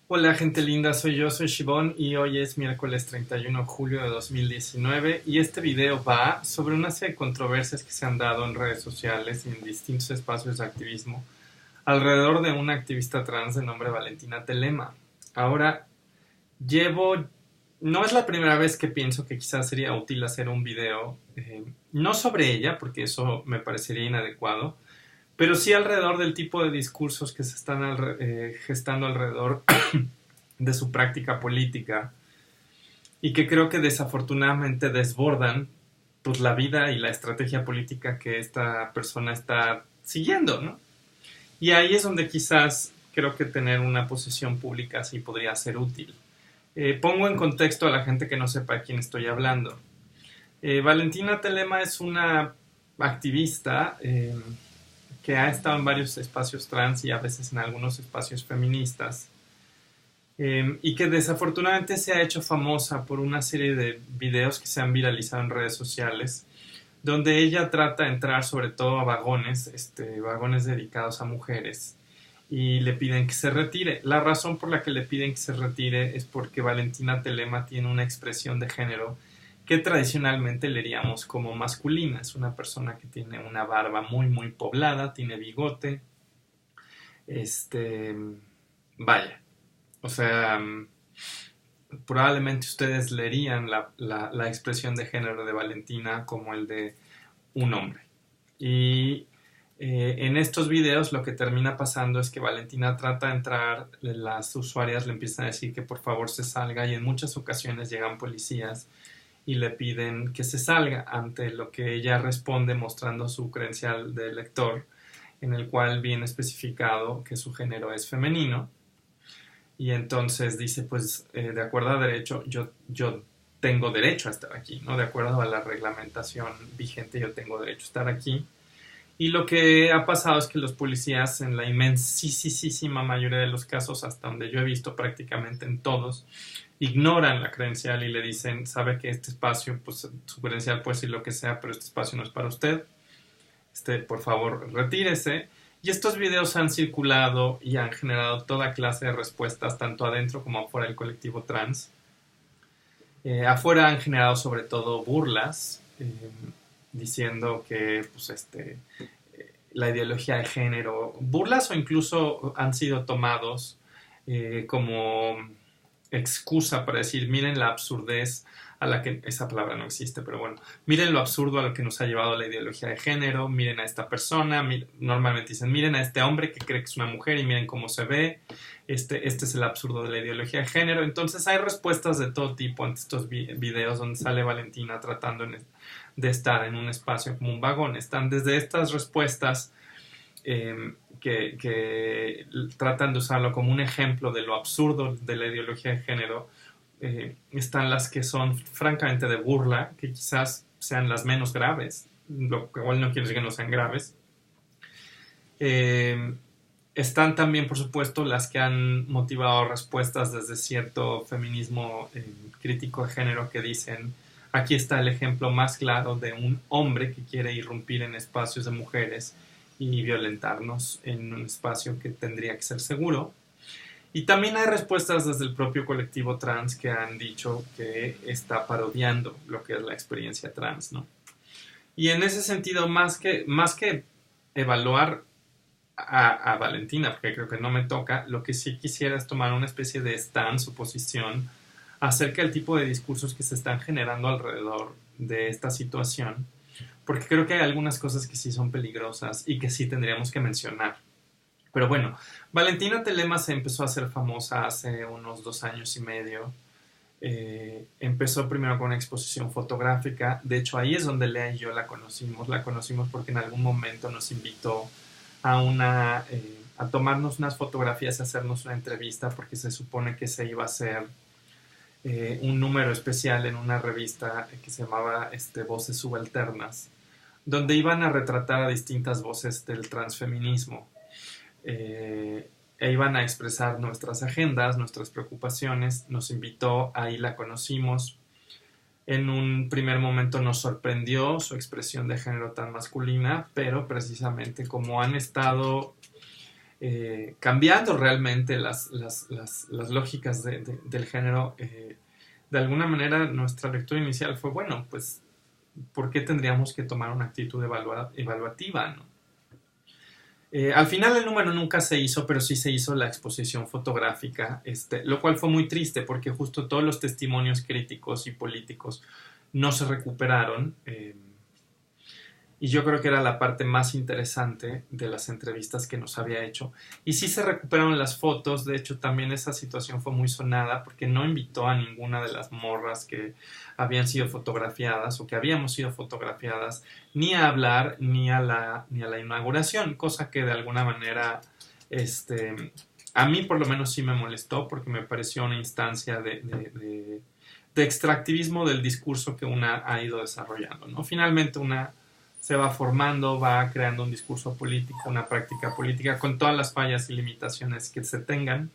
Hola gente linda, soy Shibón y hoy es miércoles 31 de julio de 2019 y este video va sobre una serie de controversias que se han dado en redes sociales y en distintos espacios de activismo alrededor de una activista trans de nombre Valentina Telema. Ahora, llevo... No es la primera vez que pienso que quizás sería útil hacer un video, no sobre ella, porque eso me parecería inadecuado, pero sí alrededor del tipo de discursos que se están gestando alrededor de su práctica política y que creo que desafortunadamente desbordan pues la vida y la estrategia política que esta persona está siguiendo, ¿no? Y ahí es donde quizás creo que tener una posición pública sí podría ser útil. Pongo en contexto a la gente que no sepa de quién estoy hablando. Valentina Telema es una activista que ha estado en varios espacios trans y a veces en algunos espacios feministas, y que desafortunadamente se ha hecho famosa por una serie de videos que se han viralizado en redes sociales, donde ella trata de entrar sobre todo a vagones, vagones dedicados a mujeres, y le piden que se retire. La razón por la que le piden que se retire es porque Valentina Telema tiene una expresión de género que tradicionalmente leeríamos como masculina. Es una persona que tiene una barba muy muy poblada, tiene bigote, este, vaya, o sea, probablemente ustedes leerían la expresión de género de Valentina como el de un hombre. Y en estos videos lo que termina pasando es que Valentina trata de entrar, las usuarias le empiezan a decir que por favor se salga y en muchas ocasiones llegan policías y le piden que se salga, ante lo que ella responde mostrando su credencial de lector, en el cual viene especificado que su género es femenino. Y entonces dice, pues de acuerdo a derecho, yo tengo derecho a estar aquí, ¿no? De acuerdo a la reglamentación vigente, yo tengo derecho a estar aquí. Y lo que ha pasado es que los policías, en la inmensísima mayoría de los casos, hasta donde yo he visto prácticamente en todos, ignoran la credencial y le dicen, sabe que este espacio, pues su credencial puede decir lo que sea, pero este espacio no es para usted, por favor, retírese. Y estos videos han circulado y han generado toda clase de respuestas, tanto adentro como afuera del colectivo trans. Afuera han generado sobre todo burlas, diciendo que pues, la ideología de género, burlas o incluso han sido tomados como excusa para decir, miren la absurdez a la que, esa palabra no existe, pero bueno, miren lo absurdo a lo que nos ha llevado la ideología de género, miren a esta persona, normalmente dicen, miren a este hombre que cree que es una mujer y miren cómo se ve, este es el absurdo de la ideología de género. Entonces hay respuestas de todo tipo ante estos videos donde sale Valentina tratando de estar en un espacio como un vagón. Están desde estas respuestas que tratan de usarlo como un ejemplo de lo absurdo de la ideología de género. Están las que son francamente de burla, que quizás sean las menos graves, lo cual no quiere decir que no sean graves. Eh, Están también, por supuesto, las que han motivado respuestas desde cierto feminismo crítico de género que dicen, aquí está el ejemplo más claro de un hombre que quiere irrumpir en espacios de mujeres y violentarnos en un espacio que tendría que ser seguro. Y también hay respuestas desde el propio colectivo trans que han dicho que está parodiando lo que es la experiencia trans, ¿no? Y en ese sentido, más que evaluar a Valentina, porque creo que no me toca, lo que sí quisiera es tomar una especie de stance o posición acerca del tipo de discursos que se están generando alrededor de esta situación, porque creo que hay algunas cosas que sí son peligrosas y que sí tendríamos que mencionar. Pero bueno, Valentina Telema se empezó a hacer famosa hace unos 2 años y medio. Empezó primero con una exposición fotográfica. De hecho, ahí es donde Lea y yo la conocimos. La conocimos porque en algún momento nos invitó a tomarnos unas fotografías y hacernos una entrevista, porque se supone que se iba a hacer un número especial en una revista que se llamaba Voces Subalternas, donde iban a retratar a distintas voces del transfeminismo, eh, e iban a expresar nuestras agendas, nuestras preocupaciones. Nos invitó, ahí la conocimos. En un primer momento nos sorprendió su expresión de género tan masculina, pero precisamente como han estado cambiando realmente las lógicas del género, de alguna manera nuestra lectura inicial fue, bueno, pues, ¿por qué tendríamos que tomar una actitud evaluativa, ¿no? Al final el número nunca se hizo, pero sí se hizo la exposición fotográfica, lo cual fue muy triste porque justo todos los testimonios críticos y políticos no se recuperaron. Y yo creo que era la parte más interesante de las entrevistas que nos había hecho. Y sí se recuperaron las fotos, de hecho también esa situación fue muy sonada porque no invitó a ninguna de las morras que habían sido fotografiadas o que habíamos sido fotografiadas ni a hablar ni a la inauguración, cosa que de alguna manera a mí por lo menos sí me molestó porque me pareció una instancia de extractivismo del discurso que una ha ido desarrollando, ¿no? Finalmente una se va formando, va creando un discurso político, una práctica política, con todas las fallas y limitaciones que se tengan.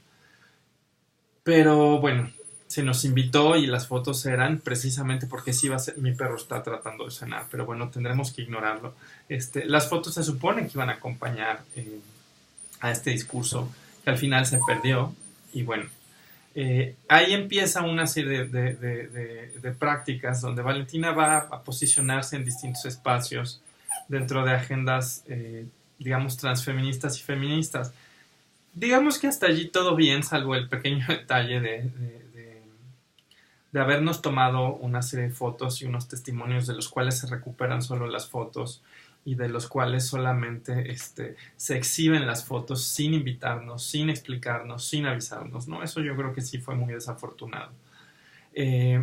Pero bueno, se nos invitó y las fotos eran precisamente porque sí va a ser, mi perro está tratando de cenar, pero bueno, tendremos que ignorarlo. Las fotos se supone que iban a acompañar a este discurso, que al final se perdió, y bueno, ahí empieza una serie de prácticas donde Valentina va a posicionarse en distintos espacios dentro de agendas, digamos, transfeministas y feministas. Digamos que hasta allí todo bien, salvo el pequeño detalle de habernos tomado una serie de fotos y unos testimonios de los cuales se recuperan solo las fotos y de los cuales solamente se exhiben las fotos sin invitarnos, sin explicarnos, sin avisarnos, ¿no? Eso yo creo que sí fue muy desafortunado.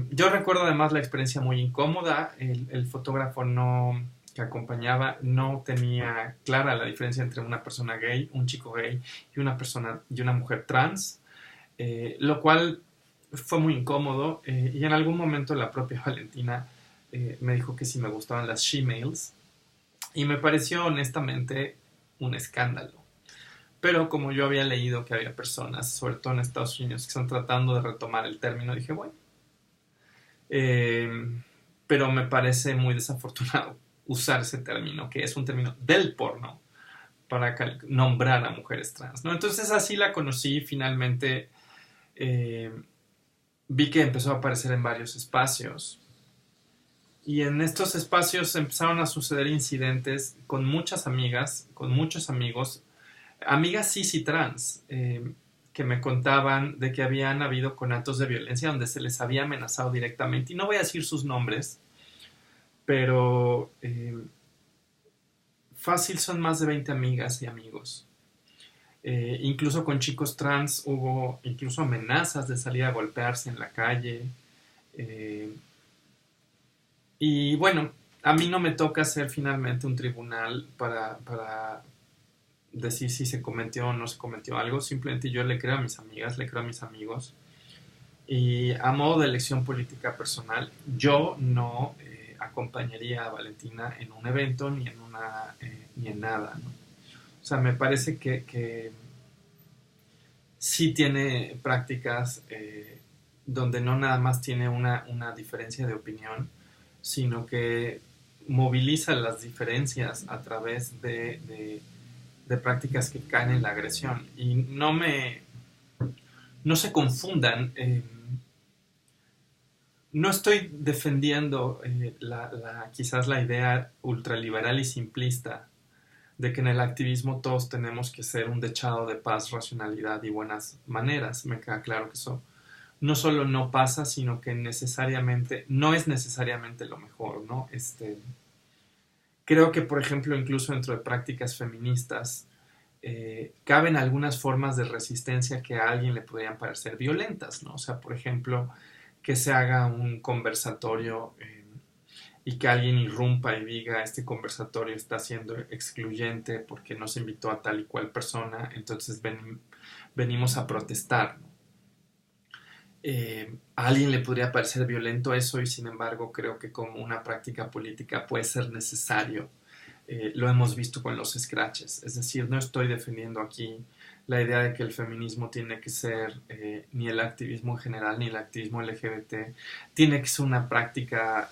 Yo recuerdo además la experiencia muy incómoda, el fotógrafo que acompañaba no tenía clara la diferencia entre una persona gay, un chico gay y una mujer trans, lo cual fue muy incómodo, y en algún momento la propia Valentina me dijo que si me gustaban las she-males, y me pareció honestamente un escándalo. Pero como yo había leído que había personas, sobre todo en Estados Unidos, que están tratando de retomar el término, dije, bueno. Pero me parece muy desafortunado usar ese término, que es un término del porno, para nombrar a mujeres trans, ¿no? Entonces así la conocí, finalmente vi que empezó a aparecer en varios espacios. Y en estos espacios empezaron a suceder incidentes con muchas amigas, con muchos amigos, amigas cis y trans, que me contaban de que habían habido conatos de violencia donde se les había amenazado directamente. Y no voy a decir sus nombres, pero fácil son más de 20 amigas y amigos. Incluso con chicos trans hubo incluso amenazas de salir a golpearse en la calle. Y bueno, a mí no me toca ser finalmente un tribunal para decir si se cometió o no se cometió algo. Simplemente yo le creo a mis amigas, le creo a mis amigos. Y a modo de elección política personal, yo no acompañaría a Valentina en un evento ni en nada, ¿no? O sea, me parece que sí tiene prácticas donde no nada más tiene una diferencia de opinión, sino que moviliza las diferencias a través de prácticas que caen en la agresión. Y no se confundan, no estoy defendiendo quizás la idea ultraliberal y simplista de que en el activismo todos tenemos que ser un dechado de paz, racionalidad y buenas maneras. Me queda claro que eso no solo no pasa, sino que no es necesariamente lo mejor, ¿no? Creo que, por ejemplo, incluso dentro de prácticas feministas, caben algunas formas de resistencia que a alguien le podrían parecer violentas, ¿no? O sea, por ejemplo, que se haga un conversatorio y que alguien irrumpa y diga este conversatorio está siendo excluyente porque no se invitó a tal y cual persona, entonces venimos a protestar, ¿no? A alguien le podría parecer violento eso, y sin embargo creo que como una práctica política puede ser necesario. Lo hemos visto con los scratches, es decir, no estoy defendiendo aquí la idea de que el feminismo tiene que ser, ni el activismo en general, ni el activismo LGBT, tiene que ser una práctica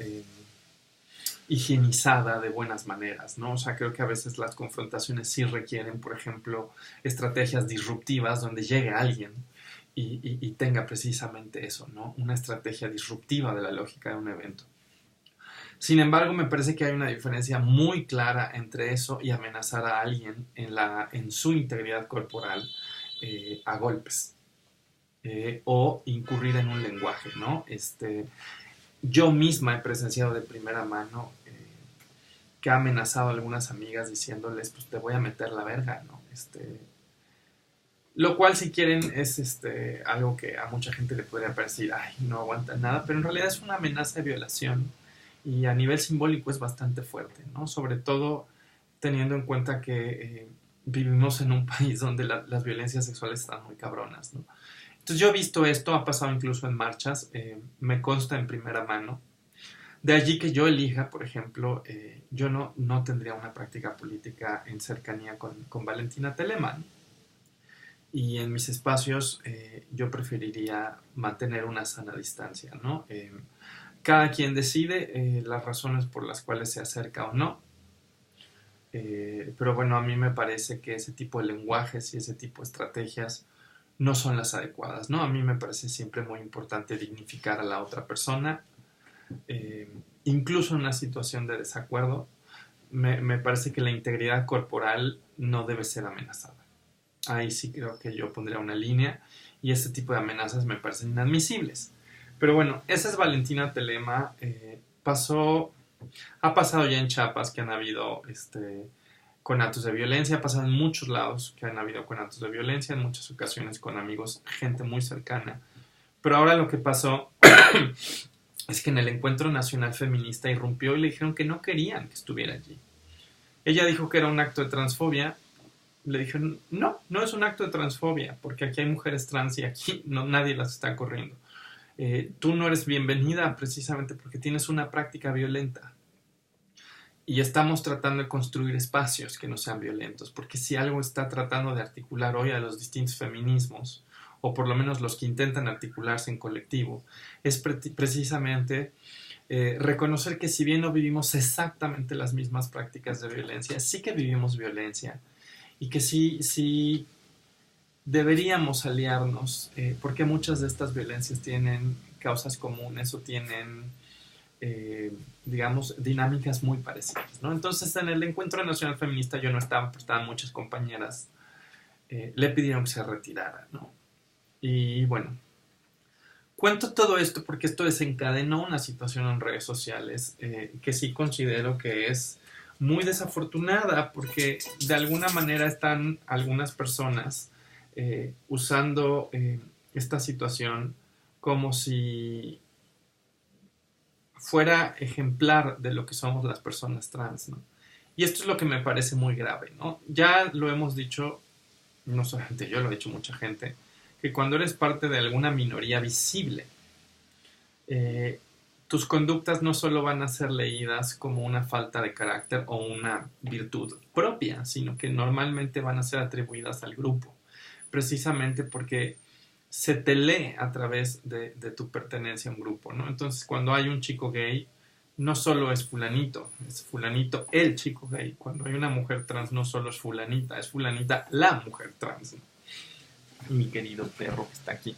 higienizada de buenas maneras, ¿no? O sea, creo que a veces las confrontaciones sí requieren, por ejemplo, estrategias disruptivas donde llegue alguien y tenga precisamente eso, ¿no? Una estrategia disruptiva de la lógica de un evento. Sin embargo, me parece que hay una diferencia muy clara entre eso y amenazar a alguien en su integridad corporal a golpes o incurrir en un lenguaje, ¿no? Yo misma he presenciado de primera mano que ha amenazado a algunas amigas diciéndoles, pues te voy a meter la verga, ¿no? Lo cual, si quieren, es algo que a mucha gente le podría parecer, ay, no aguanta nada, pero en realidad es una amenaza de violación y a nivel simbólico es bastante fuerte, ¿no? Sobre todo teniendo en cuenta que vivimos en un país donde las violencias sexuales están muy cabronas, ¿no? Entonces yo he visto esto, ha pasado incluso en marchas, me consta en primera mano. De allí que yo elija, por ejemplo, yo no tendría una práctica política en cercanía con Valentina Telemann. Y en mis espacios yo preferiría mantener una sana distancia, ¿no? Cada quien decide las razones por las cuales se acerca o no. Pero bueno, a mí me parece que ese tipo de lenguajes y ese tipo de estrategias no son las adecuadas, ¿no? A mí me parece siempre muy importante dignificar a la otra persona, incluso en una situación de desacuerdo. Me parece que la integridad corporal no debe ser amenazada. Ahí sí creo que yo pondría una línea y ese tipo de amenazas me parecen inadmisibles. Pero bueno, esa es Valentina Telema. Ha pasado ya en Chiapas que han habido conatos de violencia, ha pasado en muchos lados que han habido conatos de violencia, en muchas ocasiones con amigos, gente muy cercana. Pero ahora lo que pasó es que en el Encuentro Nacional Feminista irrumpió y le dijeron que no querían que estuviera allí. Ella dijo que era un acto de transfobia. Le dijeron, no es un acto de transfobia, porque aquí hay mujeres trans y aquí nadie las está corriendo. Tú no eres bienvenida precisamente porque tienes una práctica violenta. Y estamos tratando de construir espacios que no sean violentos, porque si algo está tratando de articular hoy a los distintos feminismos, o por lo menos los que intentan articularse en colectivo, es precisamente reconocer que si bien no vivimos exactamente las mismas prácticas de violencia, sí que vivimos violencia, y que sí deberíamos aliarnos, porque muchas de estas violencias tienen causas comunes o tienen, digamos, dinámicas muy parecidas, ¿no? Entonces, en el Encuentro Nacional Feminista yo no estaba, pero estaban muchas compañeras, le pidieron que se retirara, ¿no? Y bueno, cuento todo esto porque esto desencadenó una situación en redes sociales que sí considero que es muy desafortunada, porque de alguna manera están algunas personas usando esta situación como si fuera ejemplar de lo que somos las personas trans, ¿no? Y esto es lo que me parece muy grave, ¿no? Ya lo hemos dicho, no solamente yo, lo ha dicho mucha gente, que cuando eres parte de alguna minoría visible, tus conductas no solo van a ser leídas como una falta de carácter o una virtud propia, sino que normalmente van a ser atribuidas al grupo, precisamente porque se te lee a través de tu pertenencia a un grupo, ¿no? Entonces, cuando hay un chico gay, no solo es fulanito el chico gay. Cuando hay una mujer trans, no solo es fulanita la mujer trans, ¿no? Mi querido perro que está aquí.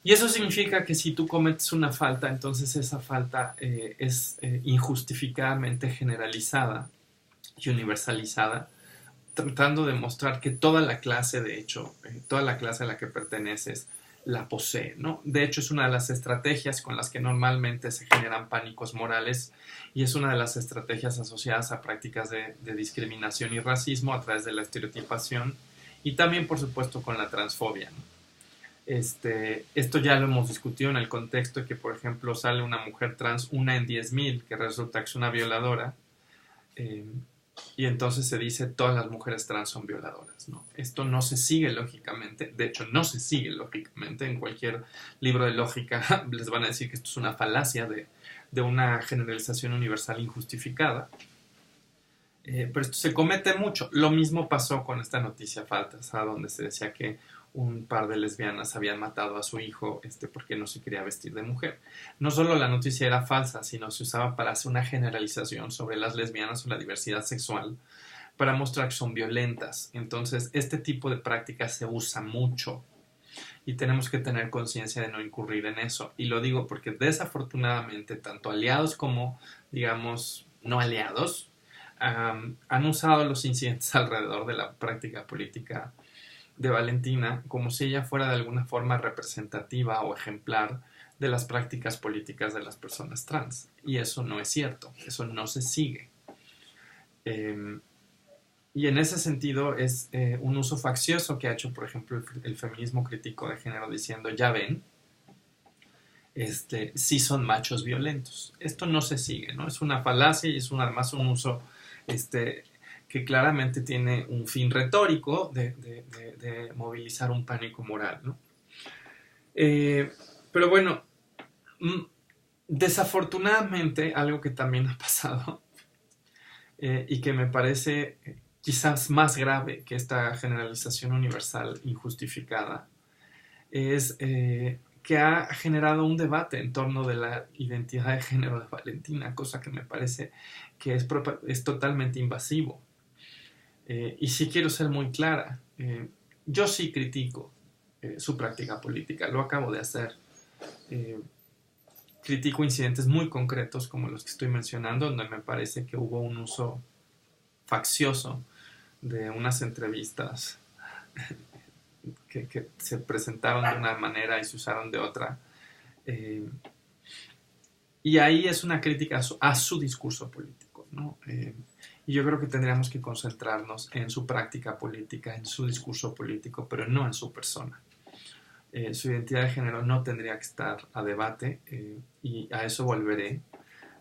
Y eso significa que si tú cometes una falta, entonces esa falta es injustificadamente generalizada y universalizada, tratando de mostrar que toda la clase, de hecho, toda la clase a la que perteneces, la posee, ¿no? De hecho, es una de las estrategias con las que normalmente se generan pánicos morales y es una de las estrategias asociadas a prácticas de discriminación y racismo a través de la estereotipación y también, por supuesto, con la transfobia, ¿no? Esto ya lo hemos discutido en el contexto de que, por ejemplo, sale una mujer trans, una en 10,000, que resulta que es una violadora, y entonces se dice todas las mujeres trans son violadoras, ¿no? Esto no se sigue lógicamente, de hecho no se sigue lógicamente, en cualquier libro de lógica les van a decir que esto es una falacia de una generalización universal injustificada, pero esto se comete mucho. Lo mismo pasó con esta noticia falsa, donde se decía que un par de lesbianas habían matado a su hijo porque no se quería vestir de mujer. No solo la noticia era falsa, sino se usaba para hacer una generalización sobre las lesbianas o la diversidad sexual para mostrar que son violentas. Entonces, este tipo de prácticas se usa mucho y tenemos que tener conciencia de no incurrir en eso. Y lo digo porque desafortunadamente tanto aliados como, digamos, no aliados, han usado los incidentes alrededor de la práctica política de Valentina como si ella fuera de alguna forma representativa o ejemplar de las prácticas políticas de las personas trans. Y eso no es cierto, eso no se sigue. Y en ese sentido es un uso faccioso que ha hecho, por ejemplo, el feminismo crítico de género diciendo, ya ven, sí son machos violentos. Esto no se sigue, ¿no? Es una falacia y es además un uso que claramente tiene un fin retórico de movilizar un pánico moral, ¿no? Pero bueno, desafortunadamente algo que también ha pasado y que me parece quizás más grave que esta generalización universal injustificada es que ha generado un debate en torno de la identidad de género de Valentina, cosa que me parece que es totalmente invasivo. Y sí quiero ser muy clara, yo sí critico su práctica política, lo acabo de hacer. Critico incidentes muy concretos como los que estoy mencionando, donde me parece que hubo un uso faccioso de unas entrevistas que se presentaron de una manera y se usaron de otra. Y ahí es una crítica a su discurso político, ¿no? Y yo creo que tendríamos que concentrarnos en su práctica política, en su discurso político, pero no en su persona. Su identidad de género no tendría que estar a debate y a eso volveré.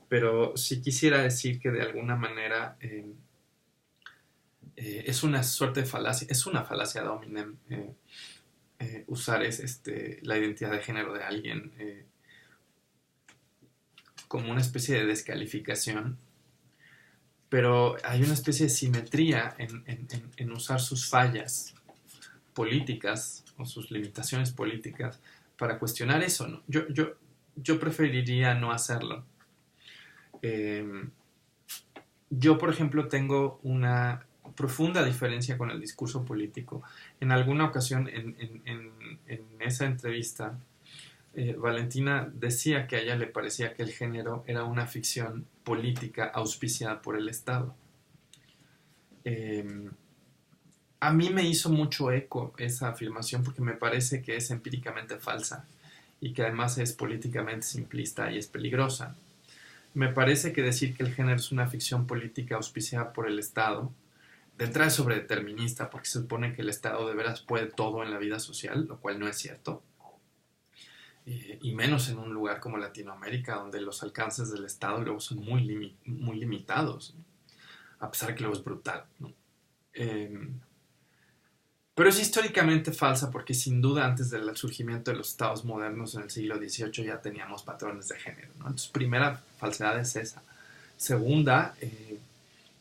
Pero sí quisiera decir que de alguna manera es una suerte de falacia, es una falacia dominem usar la identidad de género de alguien como una especie de descalificación, pero hay una especie de simetría en usar sus fallas políticas o sus limitaciones políticas para cuestionar eso, ¿no? Yo preferiría no hacerlo. Yo, por ejemplo, tengo una profunda diferencia con el discurso político. En alguna ocasión en esa entrevista, Valentina decía que a ella le parecía que el género era una ficción política auspiciada por el Estado. A mí me hizo mucho eco esa afirmación porque me parece que es empíricamente falsa y que además es políticamente simplista y es peligrosa. Me parece que decir que el género es una ficción política auspiciada por el Estado, de entrada es sobredeterminista porque se supone que el Estado de veras puede todo en la vida social, lo cual no es cierto. Y menos en un lugar como Latinoamérica, donde los alcances del Estado luego son muy limitados, ¿no? A pesar que luego es brutal, ¿no? Pero es históricamente falsa porque sin duda antes del surgimiento de los estados modernos en el siglo XVIII ya teníamos patrones de género, ¿no? Entonces, primera falsedad es esa. Segunda,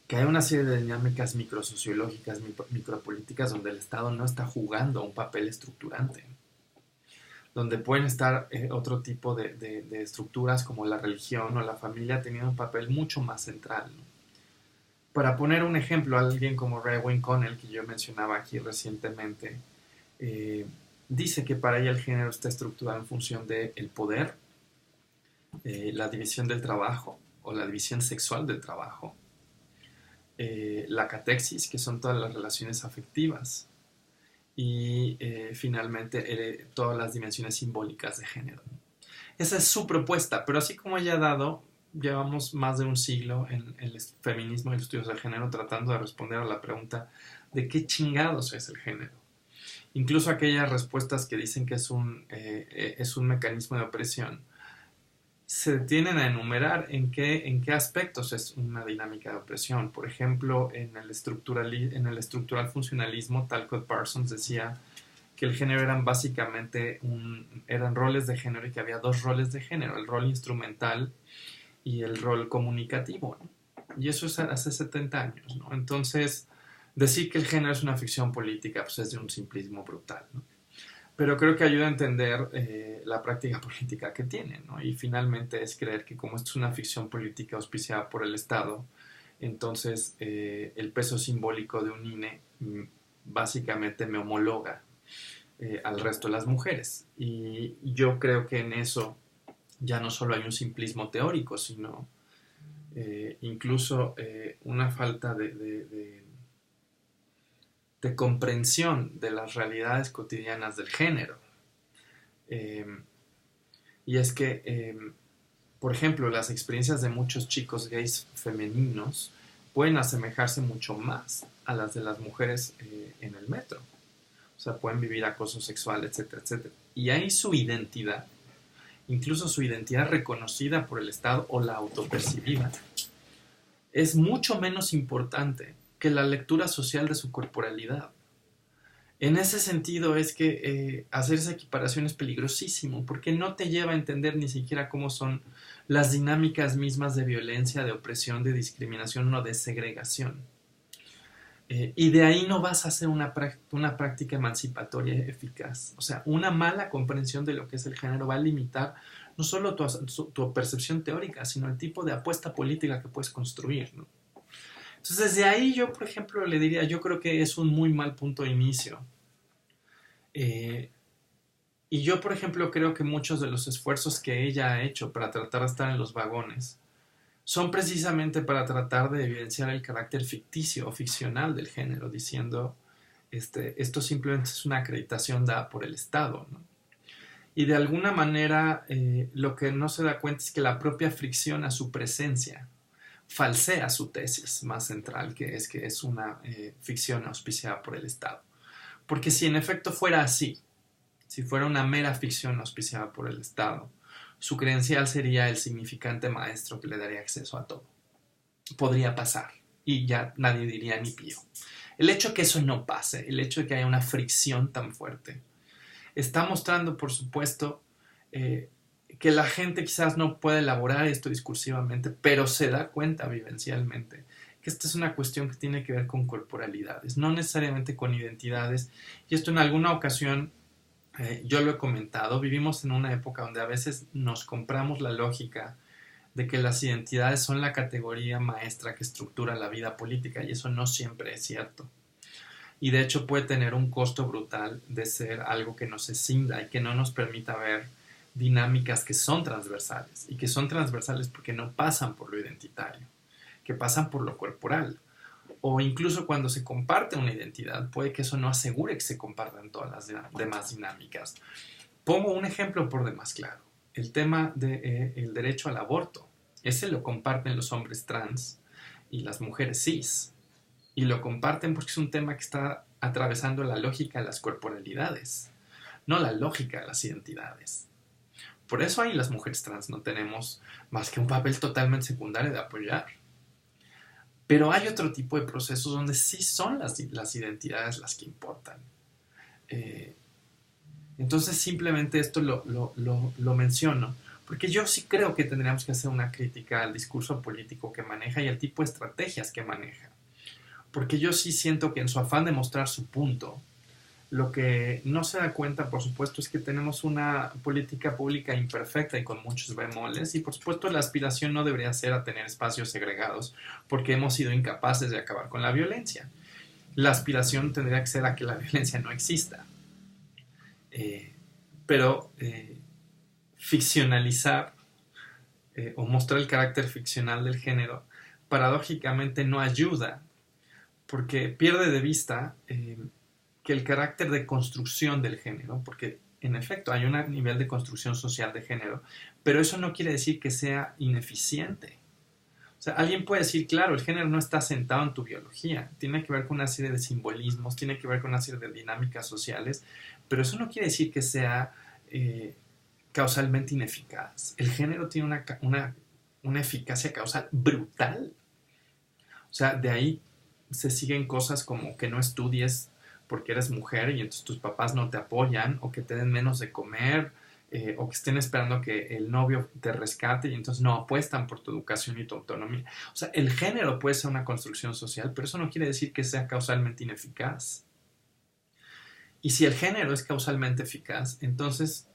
que hay una serie de dinámicas microsociológicas, micropolíticas donde el Estado no está jugando un papel estructurante, donde pueden estar otro tipo de estructuras como la religión o la familia teniendo un papel mucho más central, ¿no? Para poner un ejemplo, alguien como Ray Connell, que yo mencionaba aquí recientemente, dice que para ella el género está estructurado en función del poder, la división del trabajo o la división sexual del trabajo, la catexis, que son todas las relaciones afectivas, y finalmente todas las dimensiones simbólicas de género. Esa es su propuesta, pero así como ella ha dado, llevamos más de un siglo en el feminismo y los estudios del género tratando de responder a la pregunta de qué chingados es el género. Incluso aquellas respuestas que dicen que es un mecanismo de opresión se detienen a enumerar en qué aspectos es una dinámica de opresión. Por ejemplo, en el estructural funcionalismo, Talcott Parsons decía que el género eran básicamente eran roles de género y que había dos roles de género, el rol instrumental y el rol comunicativo, ¿no? Y eso es hace 70 años, ¿no? Entonces, decir que el género es una ficción política pues es de un simplismo brutal, ¿no? pero creo que ayuda a entender la práctica política que tienen, ¿no? Y finalmente es creer que como esto es una ficción política auspiciada por el Estado, entonces el peso simbólico de un INE básicamente me homologa al resto de las mujeres. Y yo creo que en eso ya no solo hay un simplismo teórico, sino incluso una falta de comprensión de las realidades cotidianas del género. Eh, y es que, por ejemplo, las experiencias de muchos chicos gays femeninos pueden asemejarse mucho más a las de las mujeres en el metro. O sea, pueden vivir acoso sexual, etcétera, etcétera. Y ahí su identidad, incluso su identidad reconocida por el Estado o la autopercibida, es mucho menos importante que la lectura social de su corporalidad. En ese sentido es que hacer esa equiparación es peligrosísimo, porque no te lleva a entender ni siquiera cómo son las dinámicas mismas de violencia, de opresión, de discriminación o de segregación. Y de ahí no vas a hacer una práctica emancipatoria eficaz. O sea, una mala comprensión de lo que es el género va a limitar no solo tu percepción teórica, sino el tipo de apuesta política que puedes construir, ¿no? Entonces, desde ahí yo, por ejemplo, le diría, yo creo que es un muy mal punto de inicio. Y yo, por ejemplo, creo que muchos de los esfuerzos que ella ha hecho para tratar de estar en los vagones son precisamente para tratar de evidenciar el carácter ficticio o ficcional del género, diciendo, esto simplemente es una acreditación dada por el Estado, ¿no? Y de alguna manera lo que no se da cuenta es que la propia fricción a su presencia falsea su tesis más central, que es una ficción auspiciada por el Estado. Porque si en efecto fuera así, si fuera una mera ficción auspiciada por el Estado, su credencial sería el significante maestro que le daría acceso a todo. Podría pasar y ya nadie diría ni pío. El hecho de que eso no pase, el hecho de que haya una fricción tan fuerte, está mostrando, por supuesto, que la gente quizás no puede elaborar esto discursivamente, pero se da cuenta vivencialmente que esta es una cuestión que tiene que ver con corporalidades, no necesariamente con identidades. Y esto en alguna ocasión yo lo he comentado, vivimos en una época donde a veces nos compramos la lógica de que las identidades son la categoría maestra que estructura la vida política, y eso no siempre es cierto. Y de hecho puede tener un costo brutal de ser algo que nos escinda y que no nos permita ver dinámicas que son transversales, y que son transversales porque no pasan por lo identitario, que pasan por lo corporal. O incluso cuando se comparte una identidad, puede que eso no asegure que se compartan todas las demás dinámicas. Pongo un ejemplo por demás claro. El tema del derecho al aborto. Ese lo comparten los hombres trans y las mujeres cis. Y lo comparten porque es un tema que está atravesando la lógica de las corporalidades, no la lógica de las identidades. Por eso ahí las mujeres trans no tenemos más que un papel totalmente secundario de apoyar. Pero hay otro tipo de procesos donde sí son las identidades las que importan. Entonces simplemente esto lo menciono, porque yo sí creo que tendríamos que hacer una crítica al discurso político que maneja y al tipo de estrategias que maneja. Porque yo sí siento que en su afán de mostrar su punto, lo que no se da cuenta, por supuesto, es que tenemos una política pública imperfecta y con muchos bemoles, y por supuesto la aspiración no debería ser a tener espacios segregados, porque hemos sido incapaces de acabar con la violencia. La aspiración tendría que ser a que la violencia no exista. Pero ficcionalizar o mostrar el carácter ficcional del género, paradójicamente no ayuda, porque pierde de vista que el carácter de construcción del género, porque en efecto hay un nivel de construcción social de género, pero eso no quiere decir que sea ineficiente. O sea, alguien puede decir, claro, el género no está sentado en tu biología, tiene que ver con una serie de simbolismos, tiene que ver con una serie de dinámicas sociales, pero eso no quiere decir que sea causalmente ineficaz. El género tiene una eficacia causal brutal. O sea, de ahí se siguen cosas como que no estudies porque eres mujer y entonces tus papás no te apoyan, o que te den menos de comer, o que estén esperando que el novio te rescate y entonces no apuestan por tu educación y tu autonomía. O sea, el género puede ser una construcción social, pero eso no quiere decir que sea causalmente ineficaz. Y si el género es causalmente eficaz, entonces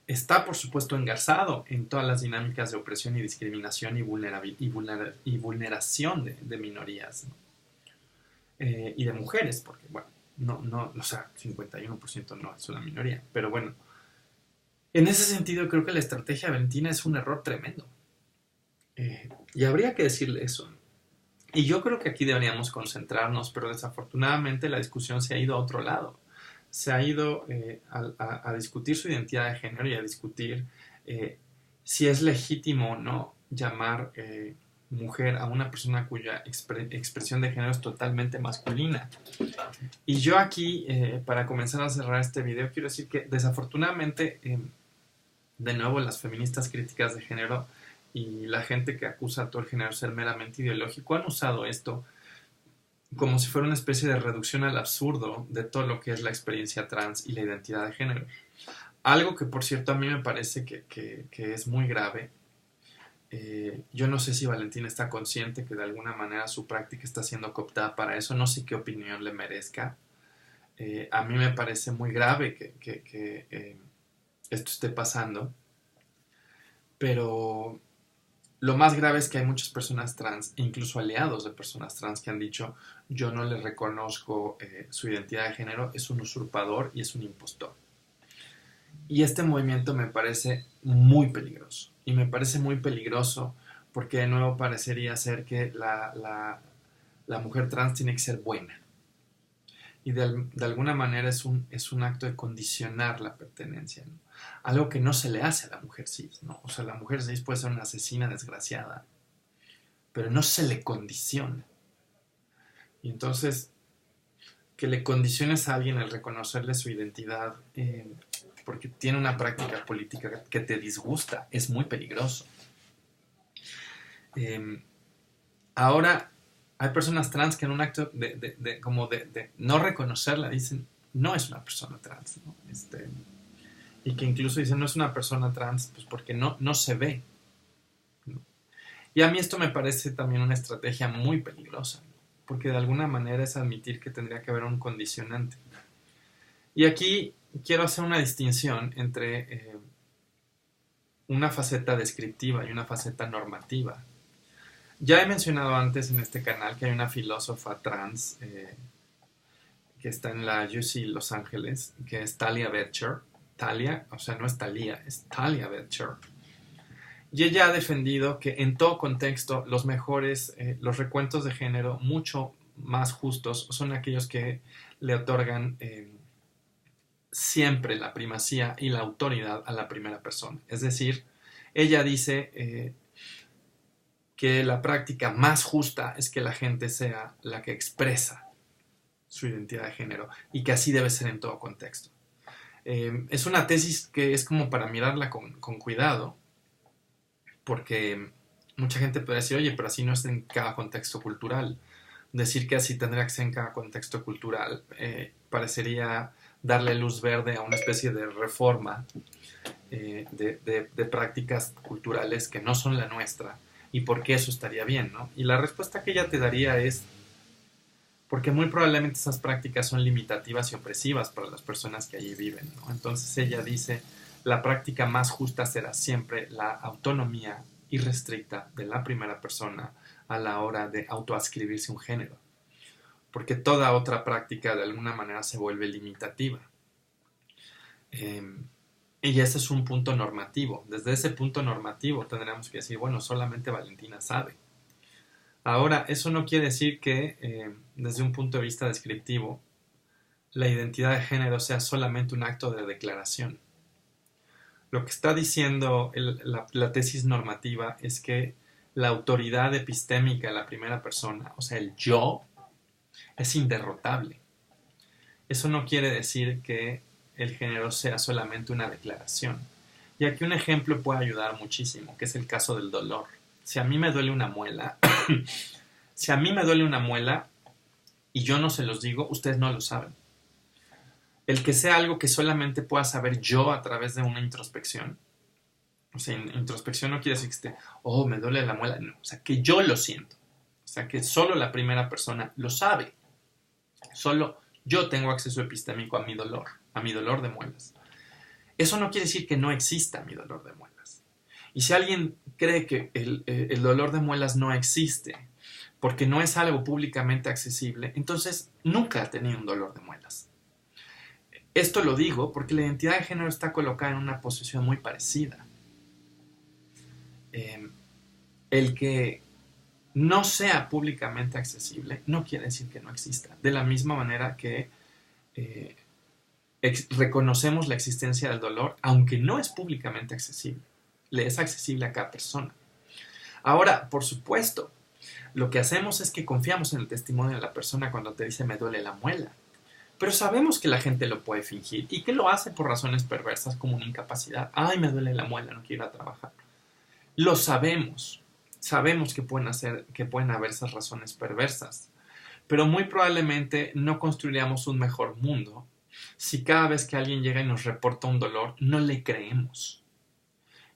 está, por supuesto, engarzado en todas las dinámicas de opresión y discriminación y vulneración de minorías, ¿no? Y de mujeres, porque, bueno, o sea, 51% no es una minoría, pero bueno, en ese sentido creo que la estrategia de Valentina es un error tremendo. Y habría que decirle eso. Y yo creo que aquí deberíamos concentrarnos, pero desafortunadamente la discusión se ha ido a otro lado. Se ha ido a discutir su identidad de género y a discutir si es legítimo o no llamar mujer a una persona cuya expresión de género es totalmente masculina. Y yo aquí, para comenzar a cerrar este video, quiero decir que desafortunadamente, de nuevo, las feministas críticas de género y la gente que acusa a todo el género de ser meramente ideológico han usado esto como si fuera una especie de reducción al absurdo de todo lo que es la experiencia trans y la identidad de género. Algo que, por cierto, a mí me parece que es muy grave. Yo no sé si Valentina está consciente que de alguna manera su práctica está siendo cooptada para eso. No sé qué opinión le merezca. A mí me parece muy grave que esto esté pasando. Pero lo más grave es que hay muchas personas trans, incluso aliados de personas trans, que han dicho: yo no le reconozco su identidad de género, es un usurpador y es un impostor. Y este movimiento me parece muy peligroso. Y me parece muy peligroso porque de nuevo parecería ser que la mujer trans tiene que ser buena. Y de alguna manera es un acto de condicionar la pertenencia, ¿no? Algo que no se le hace a la mujer cis, ¿no? O sea, la mujer cis puede ser una asesina desgraciada, pero no se le condiciona. Y entonces, que le condiciones a alguien el reconocerle su identidad porque tiene una práctica política que te disgusta, es muy peligroso. Ahora, hay personas trans que en un acto de no reconocerla dicen: no es una persona trans, ¿no? Y que incluso dicen: no es una persona trans, pues porque no se ve, ¿no? Y a mí esto me parece también una estrategia muy peligrosa, ¿no? Porque de alguna manera es admitir que tendría que haber un condicionante. Y aquí quiero hacer una distinción entre una faceta descriptiva y una faceta normativa. Ya he mencionado antes en este canal que hay una filósofa trans que está en la UC Los Ángeles, que es Talia Betcher. Talia, o sea, no es Talia, es Talia Betcher. Y ella ha defendido que en todo contexto los mejores, los recuentos de género mucho más justos son aquellos que le otorgan siempre la primacía y la autoridad a la primera persona. Es decir, ella dice que la práctica más justa es que la gente sea la que expresa su identidad de género y que así debe ser en todo contexto. Es una tesis que es como para mirarla con cuidado, porque mucha gente puede decir: oye, pero así no es en cada contexto cultural. Decir que así tendría que ser en cada contexto cultural parecería darle luz verde a una especie de reforma de prácticas culturales que no son la nuestra, y por qué eso estaría bien, ¿no? Y la respuesta que ella te daría es: porque muy probablemente esas prácticas son limitativas y opresivas para las personas que allí viven, ¿no? Entonces ella dice: la práctica más justa será siempre la autonomía irrestricta de la primera persona a la hora de autoascribirse un género, porque toda otra práctica de alguna manera se vuelve limitativa. Y ese es un punto normativo. Desde ese punto normativo tendremos que decir: bueno, solamente Valentina sabe. Ahora, eso no quiere decir que desde un punto de vista descriptivo la identidad de género sea solamente un acto de declaración. Lo que está diciendo la tesis normativa es que la autoridad epistémica de la primera persona, o sea, el yo, es inderrotable. Eso no quiere decir que el género sea solamente una declaración. Y aquí un ejemplo puede ayudar muchísimo, que es el caso del dolor. Si a mí me duele una muela, si a mí me duele una muela y yo no se los digo, ustedes no lo saben. El que sea algo que solamente pueda saber yo a través de una introspección. O sea, introspección no quiere decir que esté: oh, me duele la muela. No, o sea, que yo lo siento. O sea, que solo la primera persona lo sabe. Solo Yo tengo acceso epistémico a mi dolor de muelas. Eso no quiere decir que no exista mi dolor de muelas. Y si alguien cree que el dolor de muelas no existe porque no es algo públicamente accesible, entonces nunca ha tenido un dolor de muelas. Esto lo digo porque la identidad de género está colocada en una posición muy parecida. El que no sea públicamente accesible no quiere decir que no exista. De la misma manera que reconocemos la existencia del dolor, aunque no es públicamente accesible. Le es accesible a cada persona. Ahora, por supuesto, lo que hacemos es que confiamos en el testimonio de la persona cuando te dice me duele la muela. Pero sabemos que la gente lo puede fingir y que lo hace por razones perversas como una incapacidad. Ay, me duele la muela, no quiero ir a trabajar. Lo sabemos. Sabemos que pueden haber esas razones perversas. Pero muy probablemente no construiríamos un mejor mundo si cada vez que alguien llega y nos reporta un dolor, no le creemos.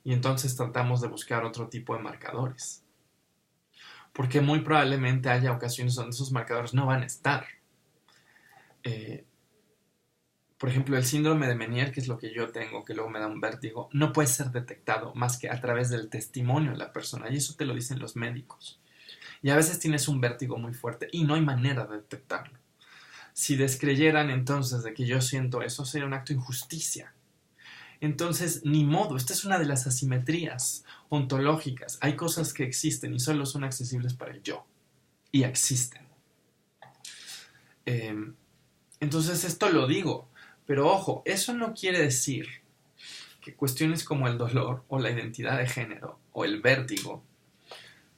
Y entonces tratamos de buscar otro tipo de marcadores. Porque muy probablemente haya ocasiones donde esos marcadores no van a estar. Por ejemplo, el síndrome de Meniere, que es lo que yo tengo, que luego me da un vértigo, no puede ser detectado más que a través del testimonio de la persona. Y eso te lo dicen los médicos. Y a veces tienes un vértigo muy fuerte y no hay manera de detectarlo. Si descreyeran entonces de que yo siento eso, sería un acto de injusticia. Entonces, ni modo, esta es una de las asimetrías ontológicas. Hay cosas que existen y solo son accesibles para el yo. Y existen. Entonces, esto lo digo. Pero ojo, eso no quiere decir que cuestiones como el dolor o la identidad de género o el vértigo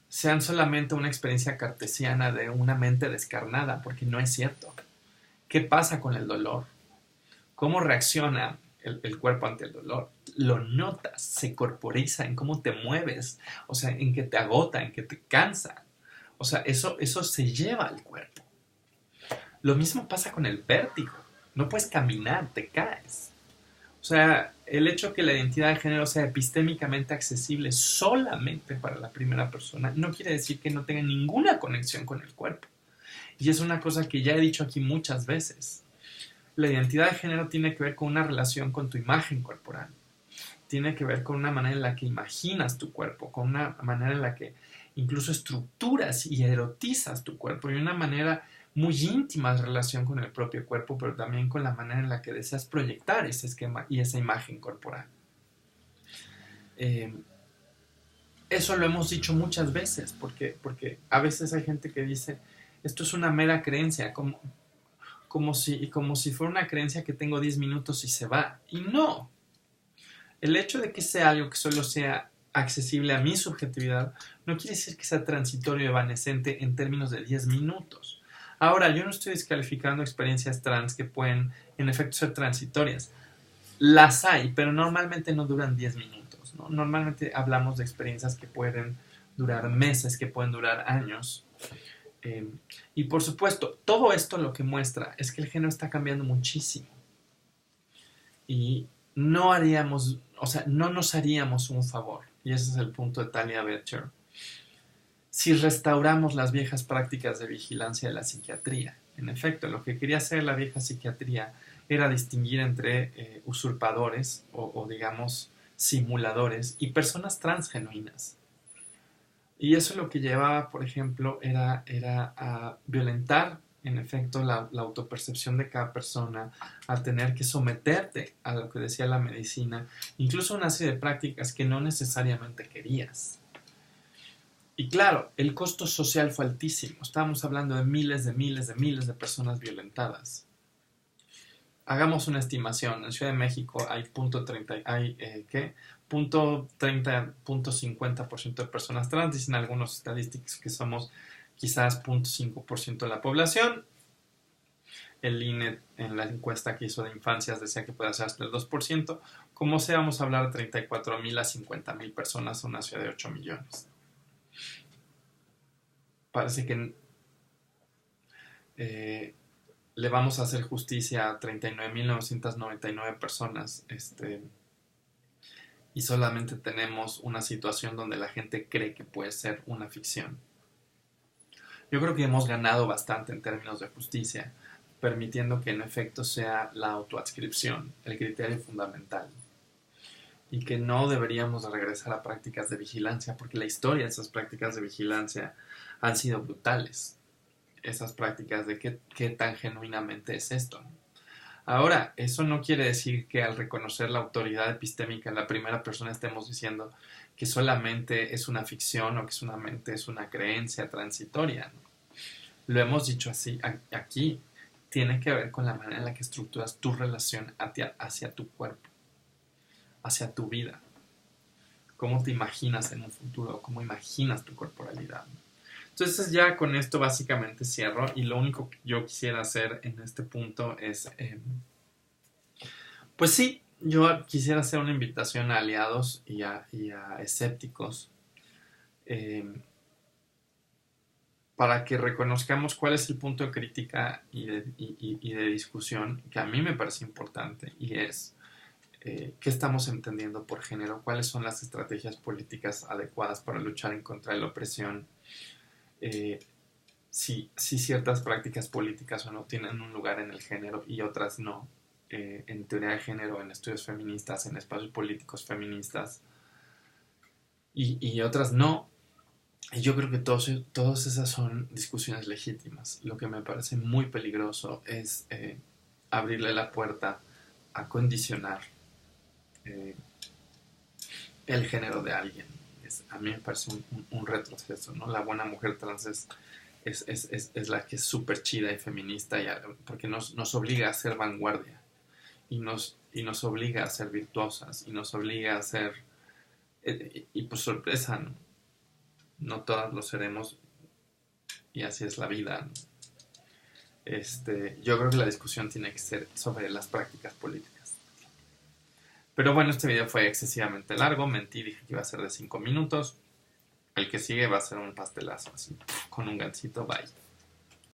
sean solamente una experiencia cartesiana de una mente descarnada, porque no es cierto. ¿Qué pasa con el dolor? ¿Cómo reacciona el cuerpo ante el dolor? Lo notas, se corporiza en cómo te mueves, o sea, en que te agota, en que te cansa. O sea, eso se lleva al cuerpo. Lo mismo pasa con el vértigo. No puedes caminar, te caes. O sea, el hecho que la identidad de género sea epistémicamente accesible solamente para la primera persona no quiere decir que no tenga ninguna conexión con el cuerpo. Y es una cosa que ya he dicho aquí muchas veces. La identidad de género tiene que ver con una relación con tu imagen corporal. Tiene que ver con una manera en la que imaginas tu cuerpo, con una manera en la que incluso estructuras y erotizas tu cuerpo, y una manera muy íntima de relación con el propio cuerpo, pero también con la manera en la que deseas proyectar ese esquema y esa imagen corporal. Eso lo hemos dicho muchas veces, porque a veces hay gente que dice, esto es una mera creencia, como si fuera una creencia que tengo 10 minutos y se va. Y no. El hecho de que sea algo que solo sea accesible a mi subjetividad no quiere decir que sea transitorio y evanescente en términos de 10 minutos. Ahora, yo no estoy descalificando experiencias trans que pueden, en efecto, ser transitorias. Las hay, pero normalmente no duran 10 minutos, ¿no? Normalmente hablamos de experiencias que pueden durar meses, que pueden durar años. Y por supuesto, todo esto lo que muestra es que el género está cambiando muchísimo. Y no nos haríamos un favor, y ese es el punto de Talia Betcher, si restauramos las viejas prácticas de vigilancia de la psiquiatría. En efecto, lo que quería hacer la vieja psiquiatría era distinguir entre usurpadores o digamos simuladores y personas transgenuinas. Y eso lo que llevaba, por ejemplo, era a violentar, en efecto, la autopercepción de cada persona, a tener que someterte a lo que decía la medicina, incluso una serie de prácticas que no necesariamente querías. Y claro, el costo social fue altísimo. Estábamos hablando de miles de personas violentadas. Hagamos una estimación. En Ciudad de México hay .30, .50% de personas trans. Dicen algunos estadísticos que somos quizás 0.5% de la población. El INE en la encuesta que hizo de infancias decía que puede ser hasta el 2%. Como sea, vamos a hablar de 34,000 a 50,000 personas en una ciudad de 8 millones. Parece que le vamos a hacer justicia a 39,999 personas y solamente tenemos una situación donde la gente cree que puede ser una ficción. Yo creo que hemos ganado bastante en términos de justicia, permitiendo que en efecto sea la autoadscripción el criterio fundamental y que no deberíamos regresar a prácticas de vigilancia porque la historia de esas prácticas de vigilancia han sido brutales. Esas prácticas de qué tan genuinamente es esto. Ahora, eso no quiere decir que al reconocer la autoridad epistémica en la primera persona estemos diciendo que solamente es una ficción o que solamente es una creencia transitoria, ¿no? Lo hemos dicho así aquí, tiene que ver con la manera en la que estructuras tu relación hacia tu cuerpo, hacia tu vida. Cómo te imaginas en un futuro, cómo imaginas tu corporalidad. Entonces ya con esto básicamente cierro y lo único que yo quisiera hacer en este punto es, pues sí, yo quisiera hacer una invitación a aliados y a escépticos para que reconozcamos cuál es el punto de crítica y de discusión que a mí me parece importante y es qué estamos entendiendo por género, cuáles son las estrategias políticas adecuadas para luchar en contra de la opresión, si ciertas prácticas políticas o no tienen un lugar en el género y otras no, en teoría de género, en estudios feministas, en espacios políticos feministas y otras no. Y yo creo que todas esas son discusiones legítimas. Lo que me parece muy peligroso es abrirle la puerta a condicionar el género de alguien. A mí me parece un retroceso, ¿no? La buena mujer trans es la que es súper chida y feminista porque nos obliga a ser vanguardia y nos obliga a ser virtuosas y nos obliga a ser y por sorpresa, ¿no? No todas lo seremos y así es la vida, ¿no? Yo creo que la discusión tiene que ser sobre las prácticas políticas. Pero bueno, este video fue excesivamente largo, mentí, dije que iba a ser de 5 minutos. El que sigue va a ser un pastelazo así, con un gansito, bye.